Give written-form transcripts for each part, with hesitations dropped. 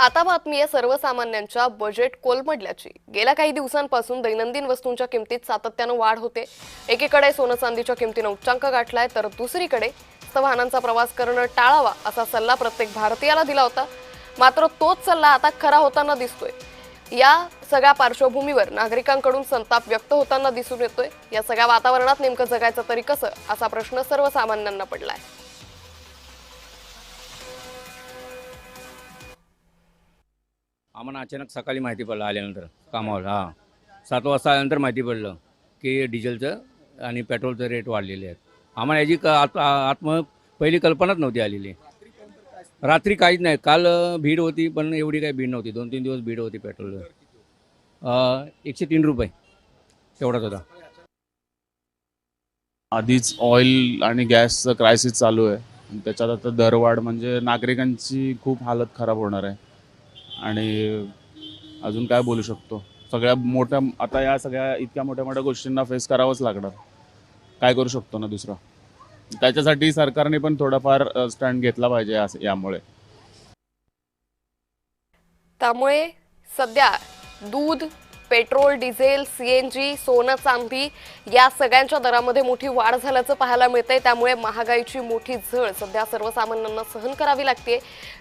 आता बातमी आहे सर्वसामान्यांच्या बजेट कोलमडल्याची। गेल्या काही दिवसांपासून दैनंदिन वस्तूंच्या किमतीत सातत्याने वाढ होते। एकीकडे सोनं चांदीच्या किमतीने उच्चांक गाठलाय, तर दुसरीकडे वाहनांचा प्रवास करणं टाळावा असा सल्ला प्रत्येक भारतीयाला दिला होता। मात्र तोच सल्ला आता खरा होताना दिसतोय। या सगळ्या पार्श्वभूमीवर नागरिकांकडून संताप व्यक्त होताना दिसून येतोय। या सगळ्या वातावरणात नेमकं जगायचं तरी कसं असा प्रश्न सर्वसामान्यांना पडलाय। आम्हाला अचानक सकाळी माहिती पडलं आल्यानंतर कामावर 7 वाजता आल्यानंतर माहिती पडलं की डिझेलचं आणि पेट्रोलचं रेट वाढलेले आहेत। आम्हाला याची पहिली कल्पनाच नव्हती आलेली। रात्री काहीच नाही, काल भीड होती पण एवढी काही भीड नव्हती। 2-3 दिवस भीड होती पेट्रोल 103 रुपये तेवढाच होता। आधीच ऑइल आणि गॅसचं क्रायसिस चालू आहे आणि त्याच्यात आता दरवाढ म्हणजे नागरिकांची खूप हालत खराब होणार आहे। आणि अजून काय बोलू शकतो, सगळ्या मोठ्या आता या सगळ्या इतक्या मोठ्या मोठ्या गोष्टींना फेस करावंच लागणार। काय करू शकतो ना दुसरं, त्याच्यासाठी सरकारने पण थोडाफार स्टँड घेतला पाहिजे यामुळे। त्यामुळे सध्या दूध, पेट्रोल, डिझेल, सीएनजी, सोनं चांदी या सगळ्यांच्या दरामध्ये मोठी वाढ झाल्याचं पाहायला मिळतंय। त्यामुळे महागाईची मोठी झळ सध्या सर्वसामान्यांना सहन करावी लागते।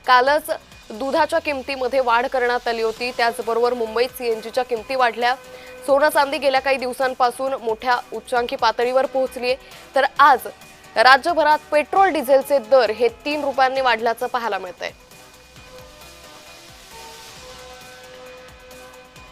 कालच दुधाच्या किमतीमध्ये वाढ करण्यात आली होती। त्याचबरोबर मुंबईत सीएनजीच्या किमती वाढल्या। सोनं चांदी गेल्या काही दिवसांपासून मोठ्या उच्चांकी पातळीवर पोहोचली, तर आज राज्यभरात पेट्रोल डिझेलचे दर हे 3 रुपयांनी वाढल्याचं पाहायला मिळतंय।